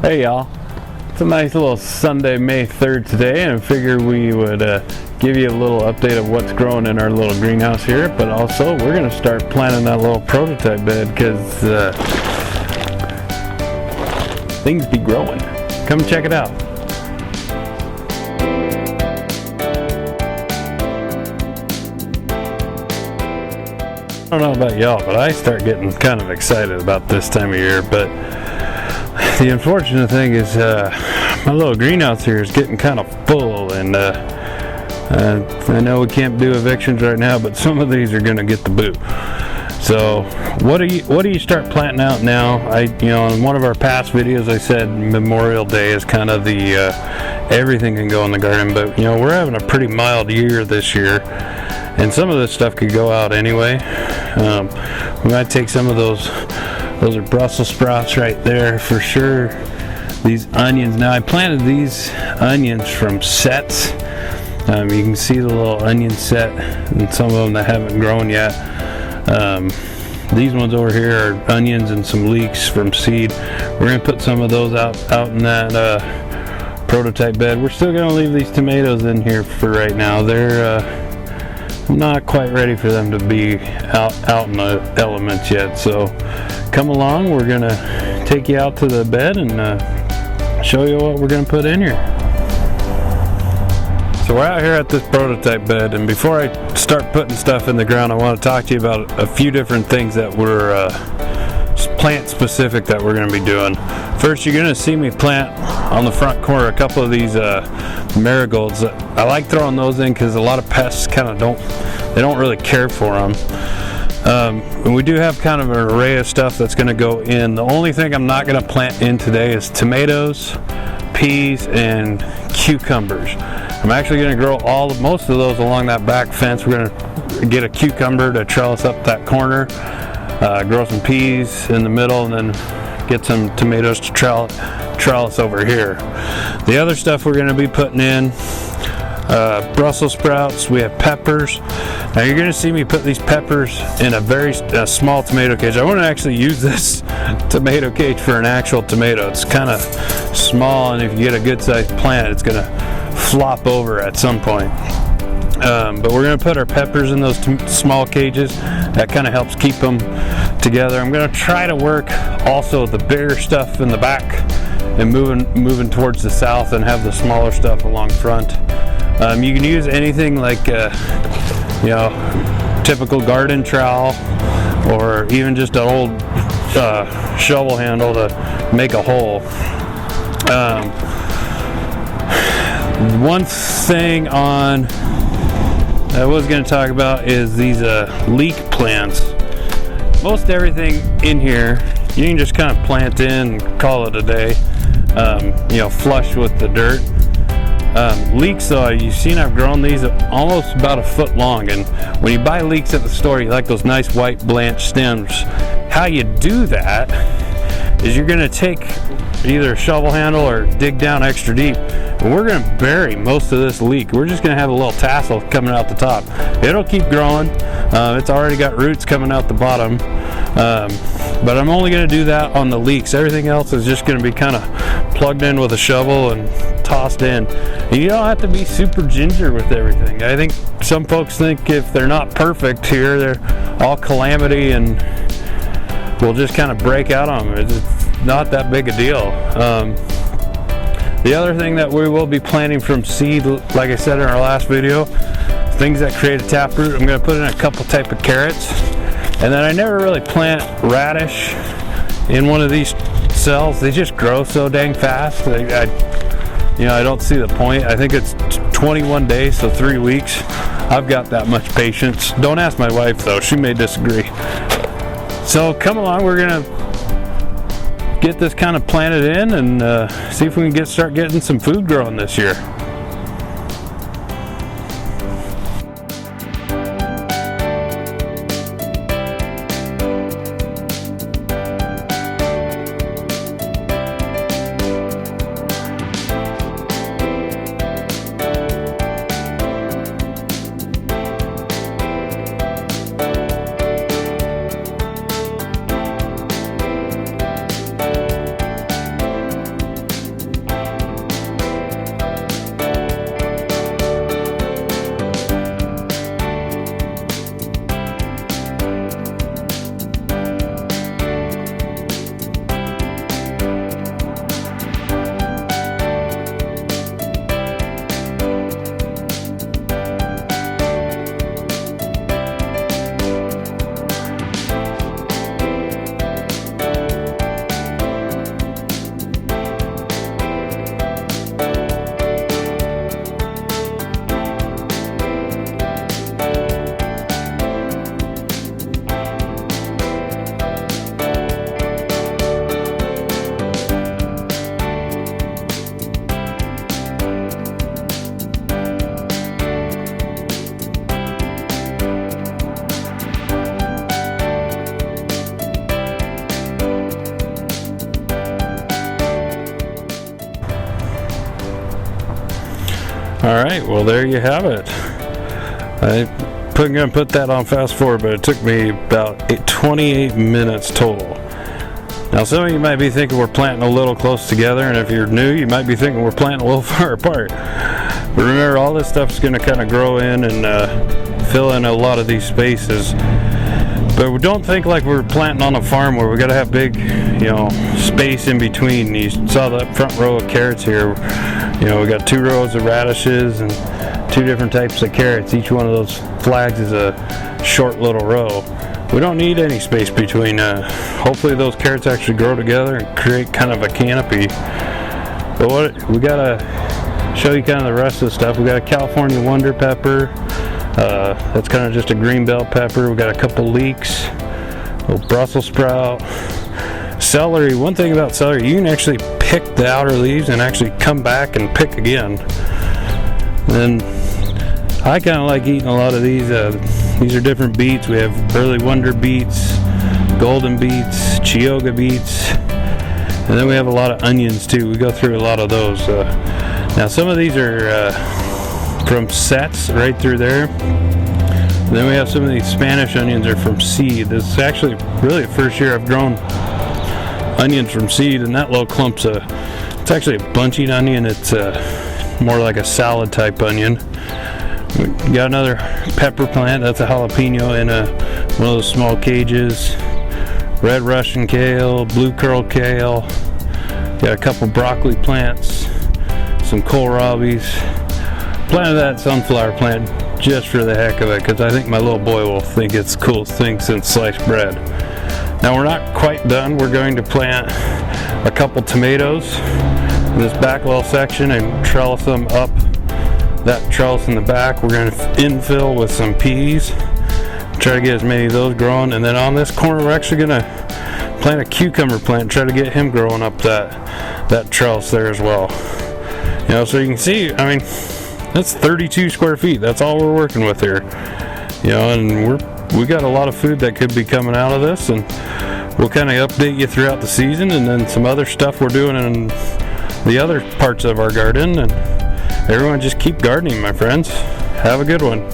Hey y'all, it's a nice little Sunday, May 3rd today, and I figured we would give you a little update of what's growing in our little greenhouse here, but also we're going to start planting that little prototype bed because things be growing. Come check it out. I don't know about y'all, but I start getting kind of excited about this time of year, but the unfortunate thing is my little greenhouse here is getting kind of full, and I know we can't do evictions right now, but some of these are going to get the boot. So what do you start planting out now? In one of our past videos I said Memorial Day is kind of the everything can go in the garden, but we're having a pretty mild year this year, and some of this stuff could go out anyway. We might take some of those are Brussels sprouts right there for sure. These onions. Now I planted these onions from sets. You can see the little onion set and some of them that haven't grown yet. These ones over here are onions and some leeks from seed. We're going to put some of those out in that prototype bed. We're still going to leave these tomatoes in here for right now. They're not quite ready for them to be out in the elements yet, so come along. We're gonna take you out to the bed and show you what we're gonna put in here. So we're out here at this prototype bed, and before I start putting stuff in the ground, I want to talk to you about a few different things that we're plant specific that we're going to be doing. First, you're going to see me plant on the front corner a couple of these marigolds. I like throwing those in because a lot of pests kind of don't really care for them. And we do have kind of an array of stuff that's going to go in. The only thing I'm not going to plant in today is tomatoes, peas, and cucumbers. I'm actually going to grow most of those along that back fence. We're going to get a cucumber to trellis up that corner, grow some peas in the middle, and then get some tomatoes to trellis over here. The other stuff we're going to be putting in, Brussels sprouts. We have peppers. Now you're going to see me put these peppers in a very small tomato cage. I want to actually use this tomato cage for an actual tomato. It's kind of small, and if you get a good sized plant, it's going to flop over at some point. But we're going to put our peppers in those small cages. That kind of helps keep them together. I'm going to try to work also the bigger stuff in the back and moving towards the south, and have the smaller stuff along front. You can use anything like typical garden trowel, or even just an old shovel handle to make a hole. One thing I was going to talk about is these leek plants. Most everything in here you can just kind of plant in and call it a day, flush with the dirt. Leeks, though, you've seen I've grown these almost about a foot long, and when you buy leeks at the store, you like those nice white blanched stems. How you do that is you're going to take either a shovel handle or dig down extra deep, and we're going to bury most of this leek. We're just going to have a little tassel coming out the top. It'll keep growing. It's already got roots coming out the bottom, but I'm only going to do that on the leeks. Everything else is just going to be kind of plugged in with a shovel and tossed in. And you don't have to be super ginger with everything. I think some folks think if they're not perfect here, they're all calamity and we'll just kind of break out on them. It's not that big a deal. The other thing that we will be planting from seed, like I said in our last video, things that create a taproot. I'm going to put in a couple type of carrots, and then I never really plant radish in one of these cells. They just grow so dang fast. I don't see the point. I think it's 21 days, so 3 weeks. I've got that much patience. Don't ask my wife though; she may disagree. So come along. We're gonna get this kind of planted in and see if we can start getting some food growing this year. Alright, well there you have it. I'm gonna put that on fast forward, but it took me about 28 minutes total. Now some of you might be thinking we're planting a little close together, and if you're new you might be thinking we're planting a little far apart. But remember, all this stuff is going to kind of grow in and fill in a lot of these spaces. But we don't think like we're planting on a farm where we got to have big, space in between. You saw that front row of carrots here. We got 2 rows of radishes and 2 different types of carrots. Each one of those flags is a short little row. We don't need any space between. Hopefully those carrots actually grow together and create kind of a canopy. But what we gotta show you kind of the rest of the stuff. We got a California Wonder Pepper. That's kind of just a green bell pepper. We got a couple leeks, a little Brussels sprout, celery. One thing about celery, you can actually pick the outer leaves and actually come back and pick again. And I kind of like eating a lot of these. These are different beets. We have early wonder beets, golden beets, Chioggia beets, and then we have a lot of onions too. We go through a lot of those. Now some of these are from sets right through there. And then we have some of these Spanish onions are from seed. This is actually really the first year I've grown onions from seed, and that little clump's it's actually a bunching onion. It's more like a salad type onion. We got another pepper plant. That's a jalapeno in one of those small cages. Red Russian kale, blue curl kale. Got a couple broccoli plants, some kohlrabies. Planted that sunflower plant just for the heck of it, because I think my little boy will think it's the coolest thing since sliced bread. Now we're not quite done. We're going to plant a couple tomatoes in this back little section and trellis them up that trellis in the back. We're going to infill with some peas, try to get as many of those growing, and then on this corner we're actually going to plant a cucumber plant and try to get him growing up that trellis there as well. So you can see, I mean, that's 32 square feet. That's all we're working with here. And we got a lot of food that could be coming out of this, and we'll kind of update you throughout the season, and then some other stuff we're doing in the other parts of our garden. And everyone just keep gardening, my friends. Have a good one.